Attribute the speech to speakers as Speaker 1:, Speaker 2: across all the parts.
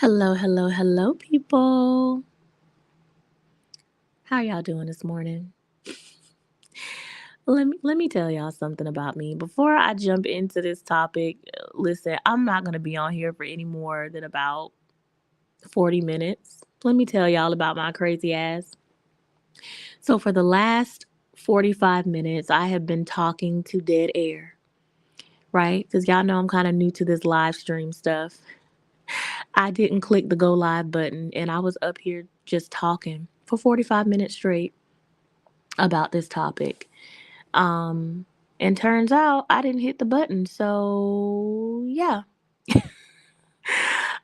Speaker 1: Hello, hello, hello, people. How y'all doing this morning? Let me tell y'all something about me. Before I jump into this topic, listen, I'm not gonna be on here for any more than about 40 minutes. Let me tell y'all about my crazy ass. So for the last 45 minutes, I have been talking to dead air, right? Because y'all know I'm kind of new to this live stream stuff. I didn't click the go live button, and I was up here just talking for 45 minutes straight about this topic. Um, and turns out I didn't hit the button. So, yeah.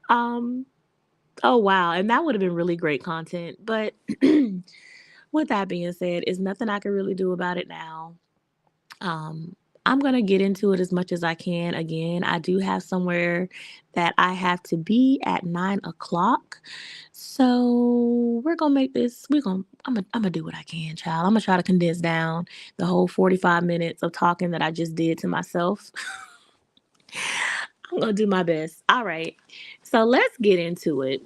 Speaker 1: Um, oh, wow. And that would have been really great content. But with that being said, is nothing I can really do about it now. Um, I'm going to get into it as much as I can. Again, I do have somewhere that I have to be at 9 o'clock. So we're going to make this, I'm going to do what I can, child. I'm going to try to condense down the whole 45 minutes of talking that I just did to myself. I'm going to do my best. All right. So let's get into it.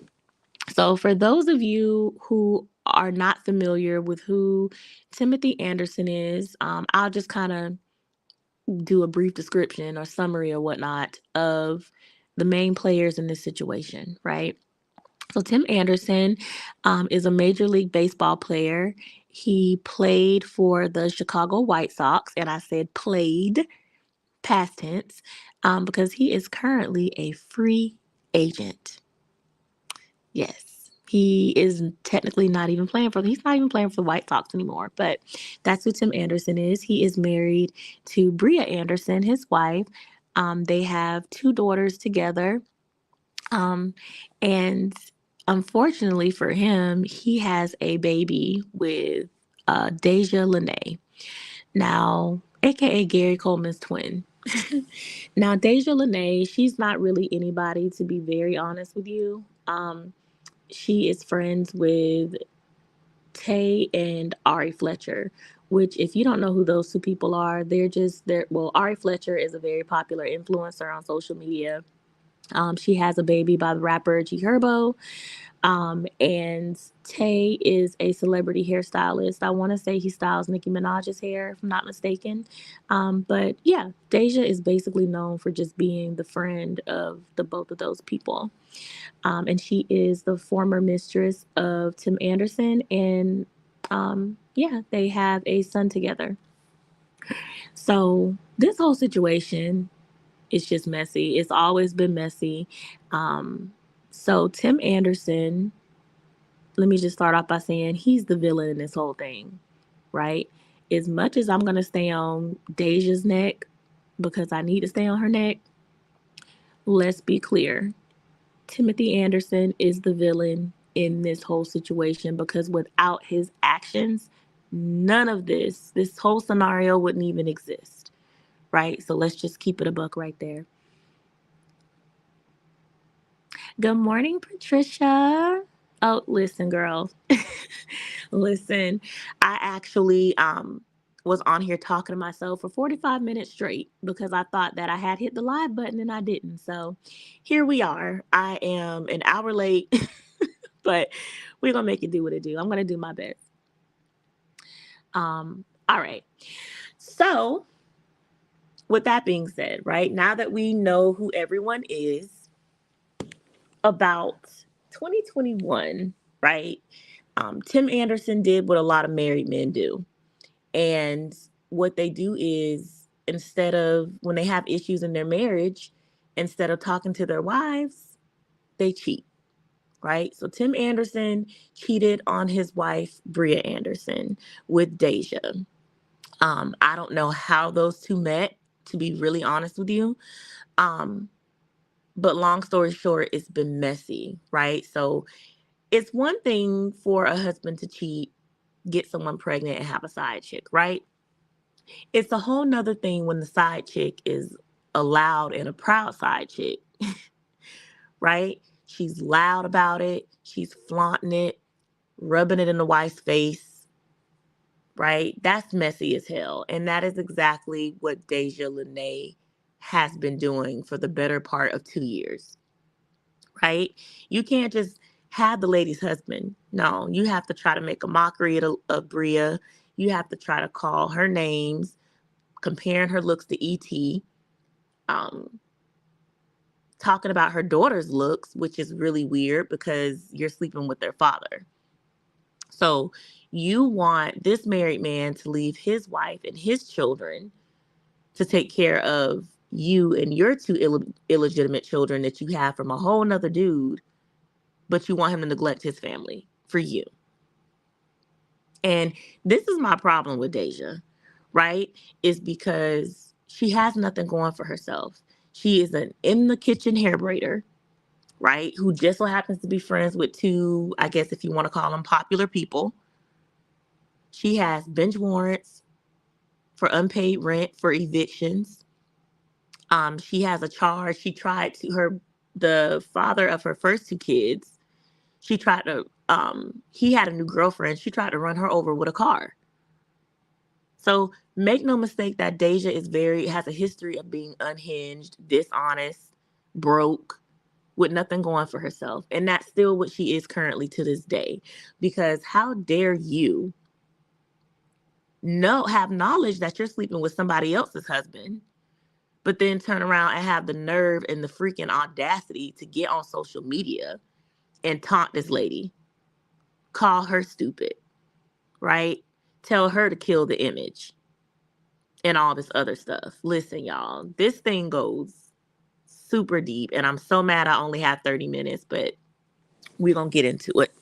Speaker 1: So, for those of you who are not familiar with who Timothy Anderson is, I'll just kind of do a brief description or summary or whatnot of the main players in this situation, right? So Tim Anderson is a Major League Baseball player. He played for the Chicago White Sox, and I said played past tense because he is currently a free agent. Yes. He is technically not even playing for, he's not even playing for the White Sox anymore, but that's who Tim Anderson is. He is married to Bria Anderson, his wife. They have two daughters together. Um, and unfortunately for him, he has a baby with Deja Lene. Now, aka Gary Coleman's twin. Now, Deja Lene, she's not really anybody, to be very honest with you. She is friends with Tay and Ari Fletcher, which, if you don't know who those two people are, well, Ari Fletcher is a very popular influencer on social media. She has a baby by the rapper G Herbo. And Tay is a celebrity hairstylist. I want to say he styles Nicki Minaj's hair, if I'm not mistaken. But yeah, Deja is basically known for just being the friend of the both of those people. And she is the former mistress of Tim Anderson. And yeah, they have a son together. So this whole situation is just messy. It's always been messy. Um, so Tim Anderson, let me just start off by saying he's the villain in this whole thing, right? As much as I'm going to stay on Deja's neck because I need to stay on her neck, let's be clear. Timothy Anderson is the villain in this whole situation because without his actions, none of this whole scenario wouldn't even exist, right? So let's just keep it a buck right there. Good morning, Patricia. Oh, listen, girl. Listen, I actually was on here talking to myself for 45 minutes straight because I thought that I had hit the live button and I didn't. So here we are. I am an hour late, but we're gonna make it do what it do. I'm gonna do my best. All right. So with that being said, right now that we know who everyone is about 2021, right? Tim Anderson did what a lot of married men do. And what they do is instead of when they have issues in their marriage, instead of talking to their wives, they cheat, right? So Tim Anderson cheated on his wife, Bria Anderson, with Deja. I don't know how those two met, to be really honest with you. Um, but long story short, it's been messy, right? So it's one thing for a husband to cheat, get someone pregnant, and have a side chick, right? It's a whole nother thing when the side chick is a loud and a proud side chick, right? She's loud about it. She's flaunting it, rubbing it in the wife's face, right? That's messy as hell. And that is exactly what Deja Lene has been doing for the better part of 2 years, right? You can't just have the lady's husband. No, you have to try to make a mockery of Bria. You have to try to call her names, comparing her looks to E.T., um, talking about her daughter's looks, which is really weird because you're sleeping with their father. So you want this married man to leave his wife and his children to take care of you and your two illegitimate children that you have from a whole nother dude, but you want him to neglect his family for you. And this is my problem with Deja, right? Is because she has nothing going for herself. She is an in the kitchen hair braider, right? Who just so happens to be friends with two, I guess if you want to call them popular people. She has bench warrants for unpaid rent, for evictions. She has a charge. She tried to the father of her first two kids. She tried to he had a new girlfriend. She tried to run her over with a car. So make no mistake that Deja has a history of being unhinged, dishonest, broke, with nothing going for herself. And that's still what she is currently to this day. Because how dare you have knowledge that you're sleeping with somebody else's husband, but then turn around and have the nerve and the freaking audacity to get on social media and taunt this lady, call her stupid, right? Tell her to kill the image and all this other stuff. Listen, y'all, this thing goes super deep, and I'm so mad I only have 30 minutes, but we're going to get into it.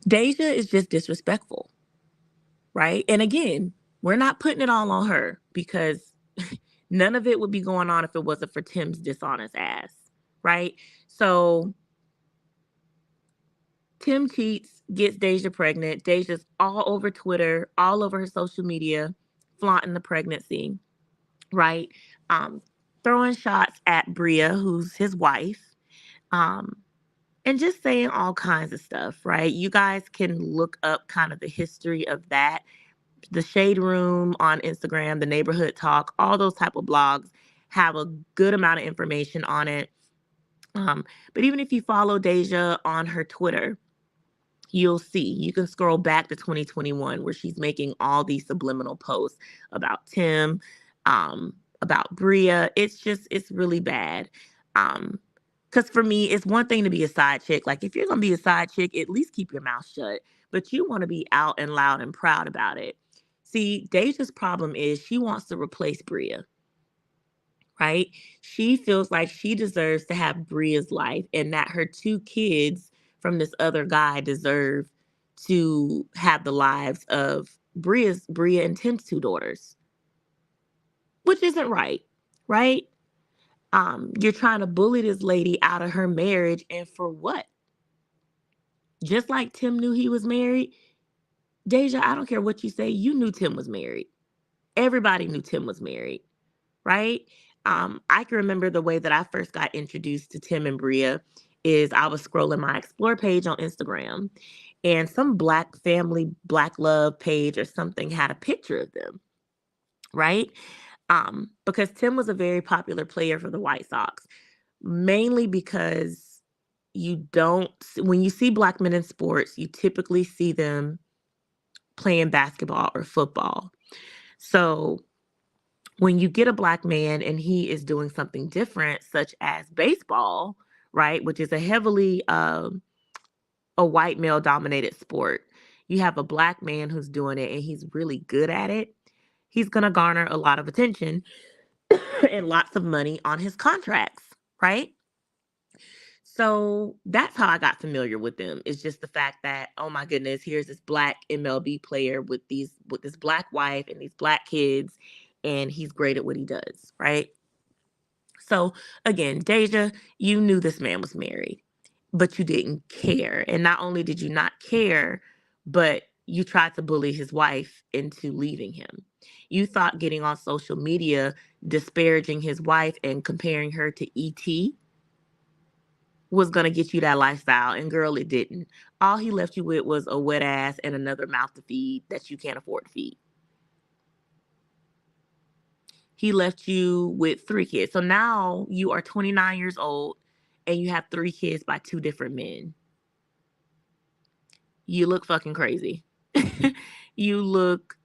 Speaker 1: Deja is just disrespectful, right? And again, we're not putting it all on her because none of it would be going on if it wasn't for Tim's dishonest ass, right? So Tim cheats, gets Deja pregnant. Deja's all over Twitter, all over her social media, flaunting the pregnancy, right? Um, Throwing shots at Bria, who's his wife, and just saying all kinds of stuff, right? You guys can look up kind of the history of that. The Shade Room on Instagram, the Neighborhood Talk, all those type of blogs have a good amount of information on it. But even if you follow Deja on her Twitter, you'll see, you can scroll back to 2021 where she's making all these subliminal posts about Tim, about Bria. It's really bad. Because for me, it's one thing to be a side chick. Like, if you're going to be a side chick, at least keep your mouth shut. But you want to be out and loud and proud about it. See, Deja's problem is she wants to replace Bria, right? She feels like she deserves to have Bria's life and that her two kids from this other guy deserve to have the lives of Bria and Tim's two daughters, which isn't right, right? You're trying to bully this lady out of her marriage, and for what? Just like Tim knew he was married, Deja, I don't care what you say, you knew Tim was married. Everybody knew Tim was married, right? I can remember the way that I first got introduced to Tim and Bria is I was scrolling my Explore page on Instagram, and some Black family, Black love page or something had a picture of them, right? Because Tim was a very popular player for the White Sox, mainly because when you see Black men in sports, you typically see them playing basketball or football. So when you get a Black man and he is doing something different, such as baseball, right, which is a heavily a white male dominated sport, you have a Black man who's doing it and he's really good at it. He's going to garner a lot of attention and lots of money on his contracts, right? So that's how I got familiar with them. It's just the fact that, oh my goodness, here's this Black MLB player with this Black wife and these Black kids, and he's great at what he does, right? So again, Deja, you knew this man was married, but you didn't care. And not only did you not care, but you tried to bully his wife into leaving him. You thought getting on social media, disparaging his wife and comparing her to E.T. was going to get you that lifestyle. And girl, it didn't. All he left you with was a wet ass and another mouth to feed that you can't afford to feed. He left you with 3 kids. So now you are 29 years old and you have 3 kids by 2 different men. You look fucking crazy. You look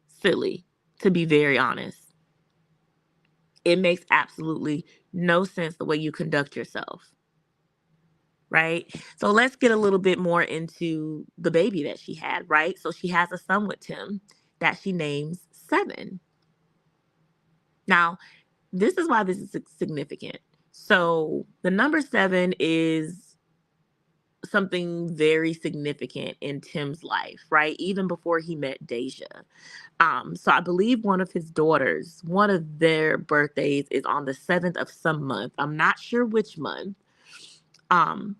Speaker 1: silly, to be very honest. It makes absolutely no sense the way you conduct yourself, right? So let's get a little bit more into the baby that she had, right? So she has a son with Tim that she names Seven. Now, this is why this is significant. So the number 7 is something very significant in Tim's life, right? Even before he met Deja. So I believe one of his daughters, one of their birthdays is on the 7th of some month. I'm not sure which month. Um,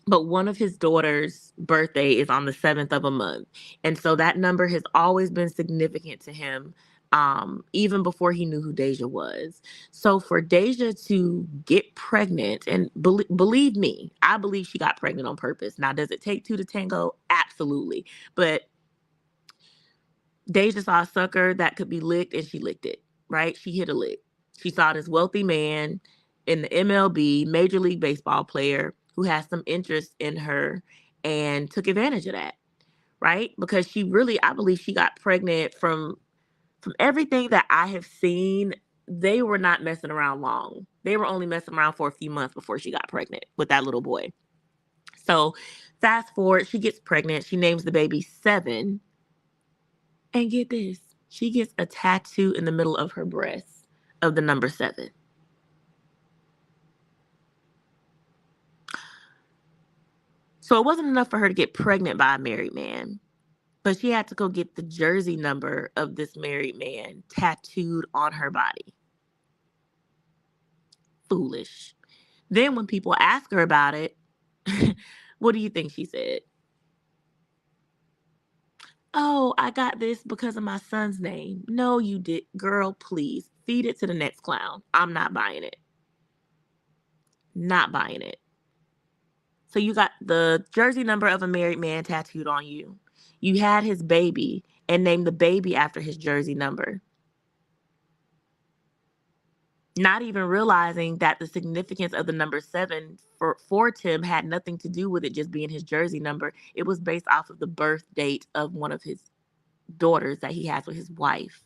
Speaker 1: but one of his daughter's birthday is on the 7th of a month. And so that number has always been significant to him, even before he knew who Deja was. So for Deja to get pregnant, and believe me, I believe she got pregnant on purpose. Now, does it take two to tango? Absolutely. But Deja saw a sucker that could be licked and she licked it, right? She hit a lick. She saw this wealthy man in the MLB, Major League Baseball player, who has some interest in her and took advantage of that, right? Because she really, I believe she got pregnant from everything that I have seen. They were not messing around long. They were only messing around for a few months before she got pregnant with that little boy. So fast forward, she gets pregnant. She names the baby Seven. And get this, she gets a tattoo in the middle of her breast of the number 7. So it wasn't enough for her to get pregnant by a married man, but she had to go get the jersey number of this married man tattooed on her body. Foolish. Then when people ask her about it, what do you think she said? Oh, I got this because of my son's name. No, you did. Girl, please feed it to the next clown. I'm not buying it. Not buying it. So you got the jersey number of a married man tattooed on you. You had his baby and named the baby after his jersey number. Not even realizing that the significance of the number 7 for Tim had nothing to do with it just being his jersey number. It was based off of the birth date of one of his daughters that he has with his wife.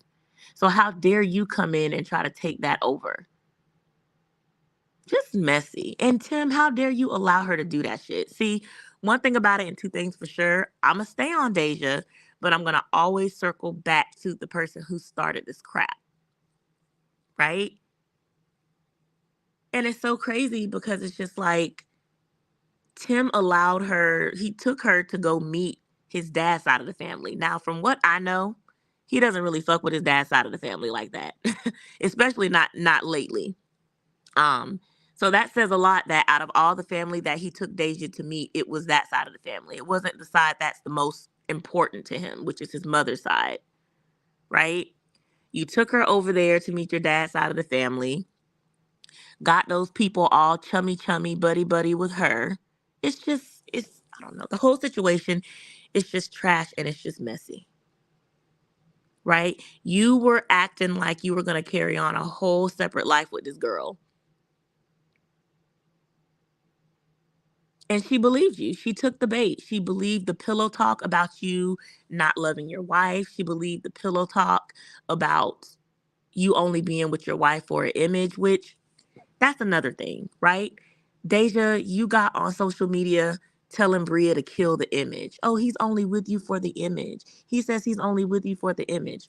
Speaker 1: So how dare you come in and try to take that over? Just messy. And Tim, how dare you allow her to do that shit? See, one thing about it and two things for sure, I'm going to stay on Deja, but I'm going to always circle back to the person who started this crap, right? And it's so crazy because it's just like Tim allowed her, he took her to go meet his dad's side of the family. Now, from what I know, he doesn't really fuck with his dad's side of the family like that, especially not lately. So that says a lot that out of all the family that he took Deja to meet, it was that side of the family. It wasn't the side that's the most important to him, which is his mother's side, right? You took her over there to meet your dad's side of the family, got those people all chummy chummy, buddy buddy with her. I don't know. The whole situation is just trash and it's just messy, right? You were acting like you were going to carry on a whole separate life with this girl. And she believed you. She took the bait. She believed the pillow talk about you not loving your wife. She believed the pillow talk about you only being with your wife for an image, which that's another thing, right? Deja, you got on social media telling Bria to kill the image. Oh, he's only with you for the image. He says he's only with you for the image.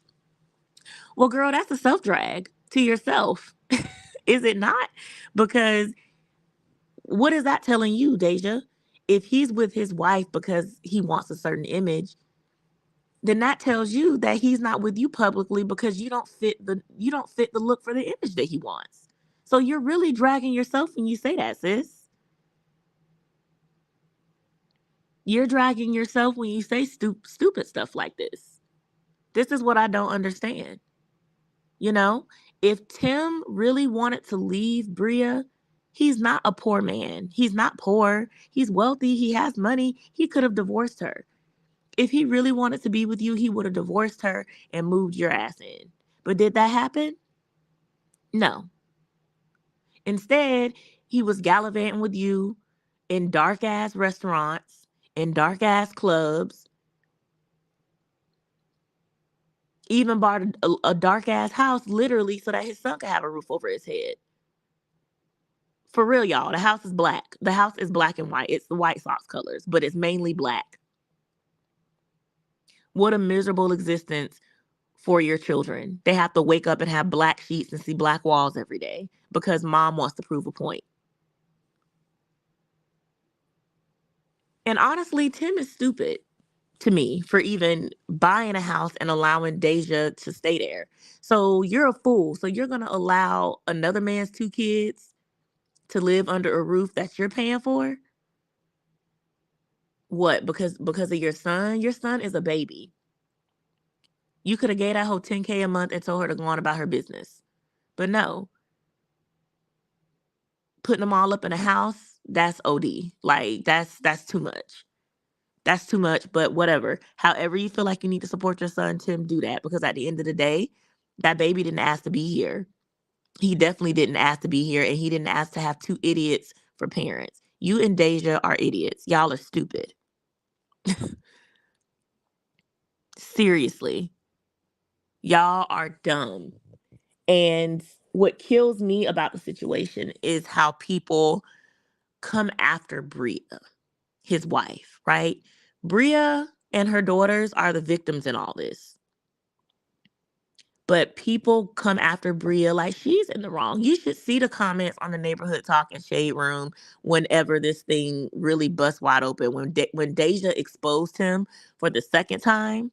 Speaker 1: Well, girl, that's a self drag to yourself. Is it not? Because what is that telling you, Deja? If he's with his wife because he wants a certain image, then that tells you that he's not with you publicly because you don't fit the look for the image that he wants. So you're really dragging yourself when you say that, sis. You're dragging yourself when you say stupid stuff like this. This is what I don't understand. You know, if Tim really wanted to leave Bria, he's not a poor man. He's not poor. He's wealthy. He has money. He could have divorced her. If he really wanted to be with you, he would have divorced her and moved your ass in. But did that happen? No. Instead, he was gallivanting with you in dark ass restaurants, in dark ass clubs, even bought a dark ass house literally so that his son could have a roof over his head. For real, y'all, the house is black. The house is black and white. It's the White Sox colors, but it's mainly black. What a miserable existence for your children. They have to wake up and have black sheets and see black walls every day because mom wants to prove a point. And honestly, Tim is stupid to me for even buying a house and allowing Deja to stay there. So you're a fool. So you're going to allow another man's 2 kids to live under a roof that you're paying for? What? Because of your son? Your son is a baby. You could have gave that whole 10K a month and told her to go on about her business. But no, putting them all up in a house, that's OD. Like that's too much. That's too much, but whatever. However you feel like you need to support your son, Tim, do that. Because at the end of the day, that baby didn't ask to be here. He definitely didn't ask to be here, and he didn't ask to have 2 idiots for parents. You and Deja are idiots. Y'all are stupid. Seriously. Y'all are dumb. And what kills me about the situation is how people come after Bria, his wife, right? Bria and her daughters are the victims in all this. But people come after Bria like she's in the wrong. You should see the comments on the Neighborhood Talk and Shade Room whenever this thing really busts wide open. When Deja exposed him for the second time.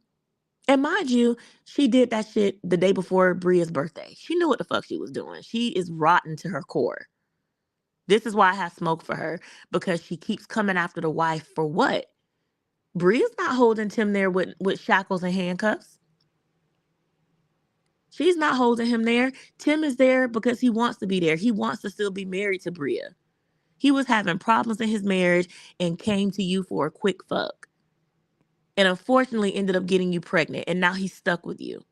Speaker 1: And mind you, she did that shit the day before Bria's birthday. She knew what the fuck she was doing. She is rotten to her core. This is why I have smoke for her, because she keeps coming after the wife for what? Bria's not holding Tim there with shackles and handcuffs. She's not holding him there. Tim is there because he wants to be there. He wants to still be married to Bria. He was having problems in his marriage and came to you for a quick fuck. And unfortunately ended up getting you pregnant. And now he's stuck with you.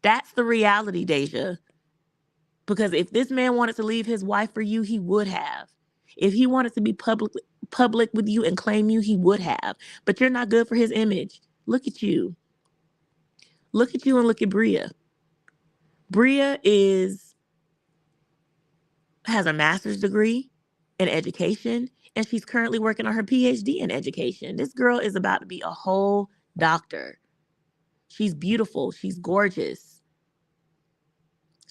Speaker 1: That's the reality, Deja. Because if this man wanted to leave his wife for you, he would have. If he wanted to be public with you and claim you, he would have. But you're not good for his image. Look at you. Look at you and look at Bria. Bria has a master's degree in education, and she's currently working on her PhD in education. This girl is about to be a whole doctor. She's beautiful. She's gorgeous.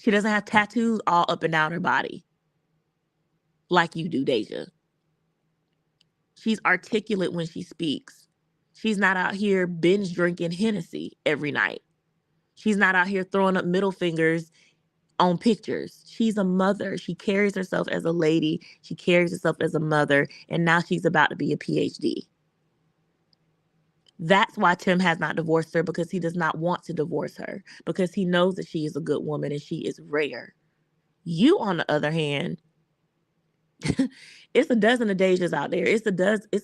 Speaker 1: She doesn't have tattoos all up and down her body like you do, Deja. She's articulate when she speaks. She's not out here binge drinking Hennessy every night. She's not out here throwing up middle fingers on pictures. She's a mother. She carries herself as a lady. She carries herself as a mother. And now she's about to be a PhD. That's why Tim has not divorced her, because he does not want to divorce her, because he knows that she is a good woman and she is rare. You, on the other hand, it's a dozen of Dejas out there. It's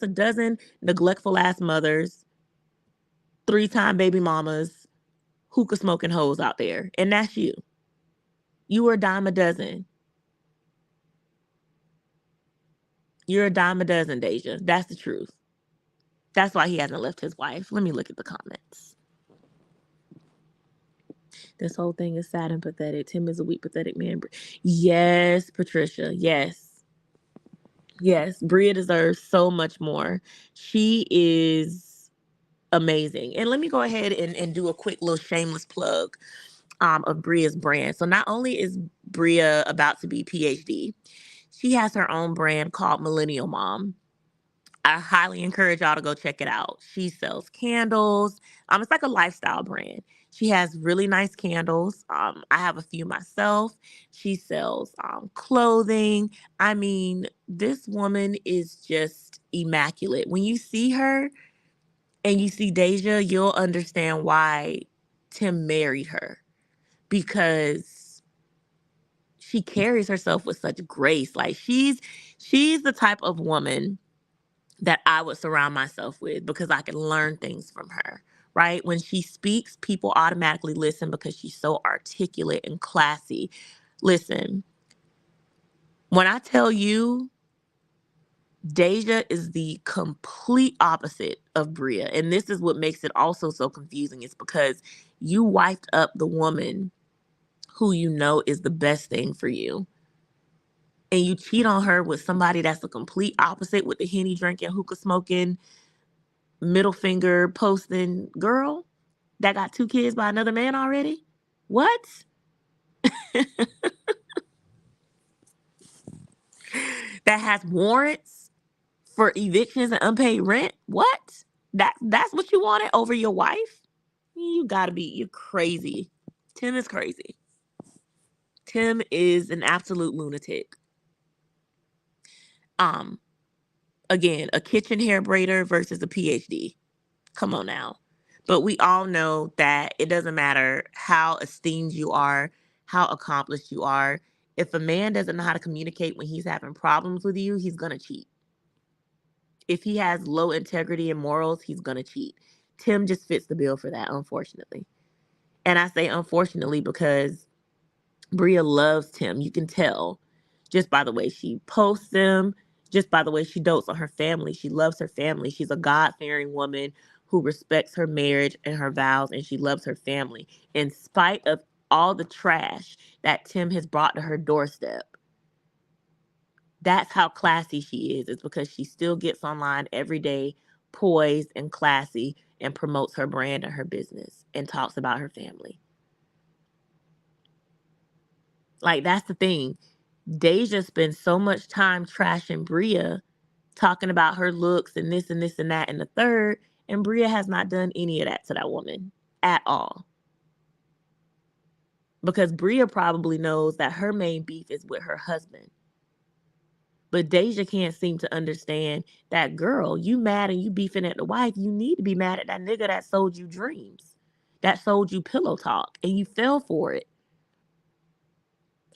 Speaker 1: a dozen neglectful ass mothers, 3-time baby mamas, hookah smoking hoes out there. And that's you. You are a dime a dozen. You're a dime a dozen, Deja. That's the truth. That's why he hasn't left his wife. Let me look at the comments. This whole thing is sad and pathetic. Tim is a weak, pathetic man. Yes, Patricia. Yes. Yes. Bria deserves so much more. She is amazing. And let me go ahead and do a quick little shameless plug of Bria's brand. So not only is Bria about to be PhD, she has her own brand called Millennial Mom. I highly encourage y'all to go check it out. She sells candles. It's like a lifestyle brand. She has really nice candles. I have a few myself. She sells clothing. I mean, this woman is just immaculate. When you see her and you see Deja, you'll understand why Tim married her, because she carries herself with such grace. Like she's the type of woman that I would surround myself with, because I can learn things from her, right? When she speaks, people automatically listen because she's so articulate and classy. Listen, when I tell you Deja is the complete opposite of Bria, and this is what makes it also so confusing, is because you wiped up the woman who you know is the best thing for you, and you cheat on her with somebody that's the complete opposite, with the Henny drinking, hookah smoking, middle finger posting girl that got 2 kids by another man already. What? That has warrants for evictions and unpaid rent. What? That's what you wanted over your wife? You're crazy. Tim is crazy. Tim is an absolute lunatic. Um, Again, a kitchen hair braider versus a PhD. Come on now. But we all know that it doesn't matter how esteemed you are, how accomplished you are. If a man doesn't know how to communicate when he's having problems with you, he's going to cheat. If he has low integrity and morals, he's going to cheat. Tim just fits the bill for that, unfortunately. And I say unfortunately because Bria loves Tim. You can tell just by the way she posts him, just by the way she dotes on her family. She loves her family. She's a God-fearing woman who respects her marriage and her vows, and she loves her family in spite of all the trash that Tim has brought to her doorstep. That's how classy she is. It's because she still gets online every day, poised and classy, and promotes her brand and her business and talks about her family. Like, that's the thing. Deja spends so much time trashing Bria, talking about her looks and this and this and that and the third, and Bria has not done any of that to that woman at all. Because Bria probably knows that her main beef is with her husband. But Deja can't seem to understand that, girl, you mad and you beefing at the wife, you need to be mad at that nigga that sold you dreams, that sold you pillow talk, and you fell for it.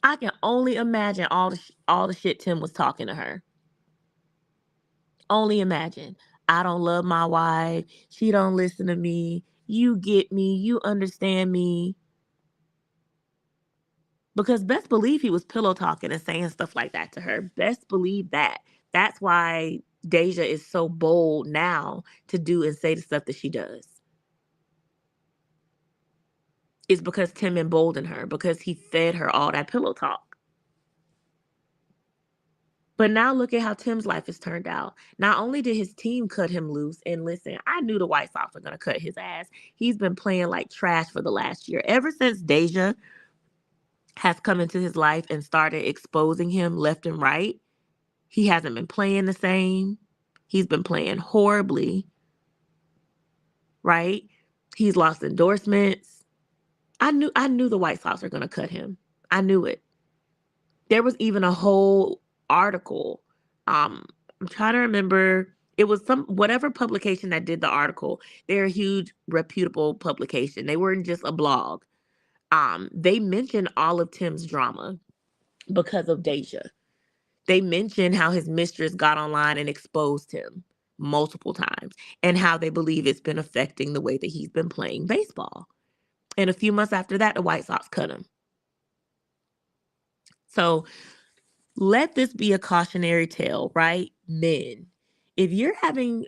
Speaker 1: I can only imagine all the shit Tim was talking to her. Only imagine. I don't love my wife. She don't listen to me. You get me. You understand me. Because best believe he was pillow talking and saying stuff like that to her. Best believe that. That's why Deja is so bold now to do and say the stuff that she does. It's because Tim emboldened her, because he fed her all that pillow talk. But now look at how Tim's life has turned out. Not only did his team cut him loose, and listen, I knew the White Sox were going to cut his ass. He's been playing like trash for the last year. Ever since Deja has come into his life and started exposing him left and right, he hasn't been playing the same. He's been playing horribly, right? He's lost endorsements. I knew the White Sox were going to cut him. I knew it. There was even a whole article. I'm trying to remember. It was some whatever publication that did the article. They're a huge reputable publication. They weren't just a blog. They mentioned all of Tim's drama because of Deja. They mentioned how his mistress got online and exposed him multiple times, and how they believe it's been affecting the way that he's been playing baseball. And a few months after that, the White Sox cut him. So let this be a cautionary tale, right? Men, if you're having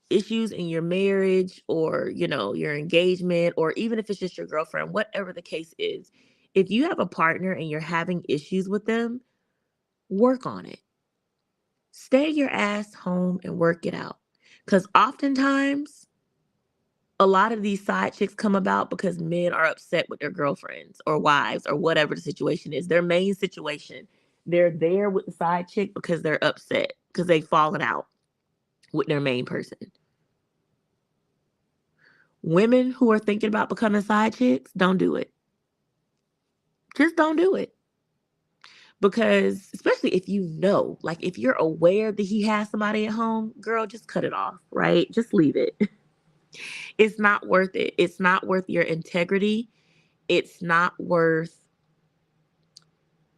Speaker 1: issues in your marriage, or, your engagement, or even if it's just your girlfriend, whatever the case is, if you have a partner and you're having issues with them, work on it. Stay your ass home and work it out. Because oftentimes, a lot of these side chicks come about because men are upset with their girlfriends or wives or whatever the situation is. Their main situation. They're there with the side chick because they're upset, because they've fallen out with their main person. Women who are thinking about becoming side chicks, don't do it. Just don't do it. Because especially if like if you're aware that he has somebody at home, girl, just cut it off, right? Just leave it. It's not worth it. It's not worth your integrity. It's not worth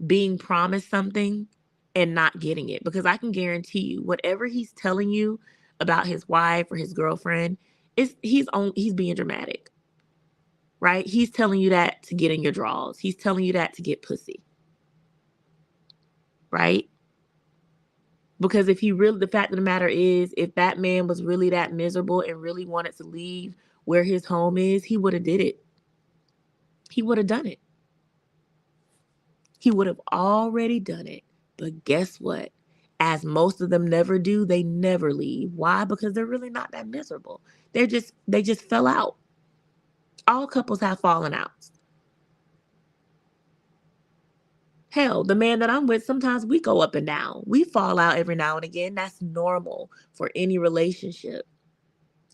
Speaker 1: being promised something and not getting it. Because I can guarantee you, whatever he's telling you about his wife or his girlfriend, he's being dramatic, right? He's telling you that to get in your drawers. He's telling you that to get pussy. right? Because if he really, the fact of the matter is, if that man was really that miserable and really wanted to leave where his home is, he would have did it. He would have done it. He would have already done it. But guess what? As most of them never do, they never leave. Why? Because they're really not that miserable. They just fell out. All couples have fallen outs. Hell, the man that I'm with, sometimes we go up and down. We fall out every now and again. That's normal for any relationship.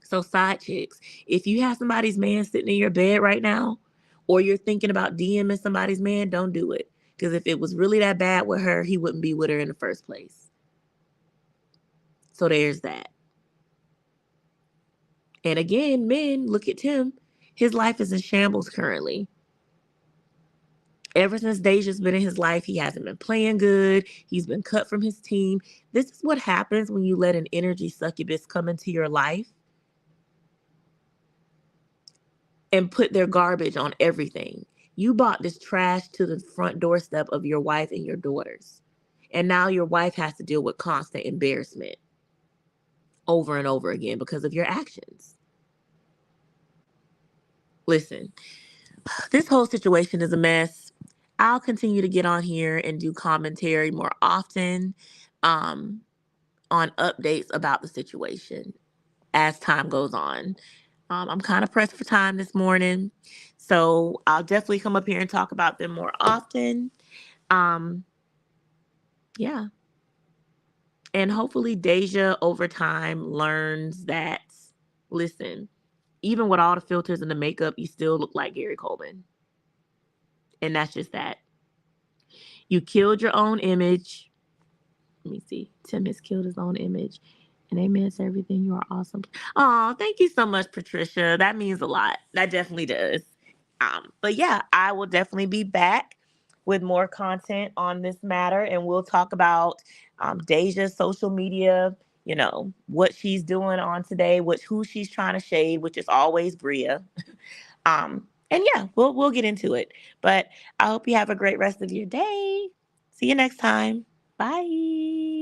Speaker 1: So, side chicks, if you have somebody's man sitting in your bed right now, or you're thinking about DMing somebody's man, don't do it. Because if it was really that bad with her, he wouldn't be with her in the first place. So, there's that. And again, men, look at Tim. His life is in shambles currently. Ever since Deja's been in his life, he hasn't been playing good. He's been cut from his team. This is what happens when you let an energy succubus come into your life and put their garbage on everything. You bought this trash to the front doorstep of your wife and your daughters. And now your wife has to deal with constant embarrassment over and over again because of your actions. Listen, this whole situation is a mess. I'll continue to get on here and do commentary more often um, on updates about the situation as time goes on. I'm kind of pressed for time this morning, so I'll definitely come up here and talk about them more often. Um, yeah. And hopefully Deja over time learns that, listen, even with all the filters and the makeup, you still look like Gary Coleman. And that's just that. You killed your own image. Let me see. Tim has killed his own image. And amen to everything. You are awesome. Oh, thank you so much, Patricia. That means a lot. That definitely does. But yeah, I will definitely be back with more content on this matter, and we'll talk about Deja's social media, what she's doing on today, who she's trying to shade, which is always Bria. And yeah, we'll get into it. But I hope you have a great rest of your day. See you next time. Bye.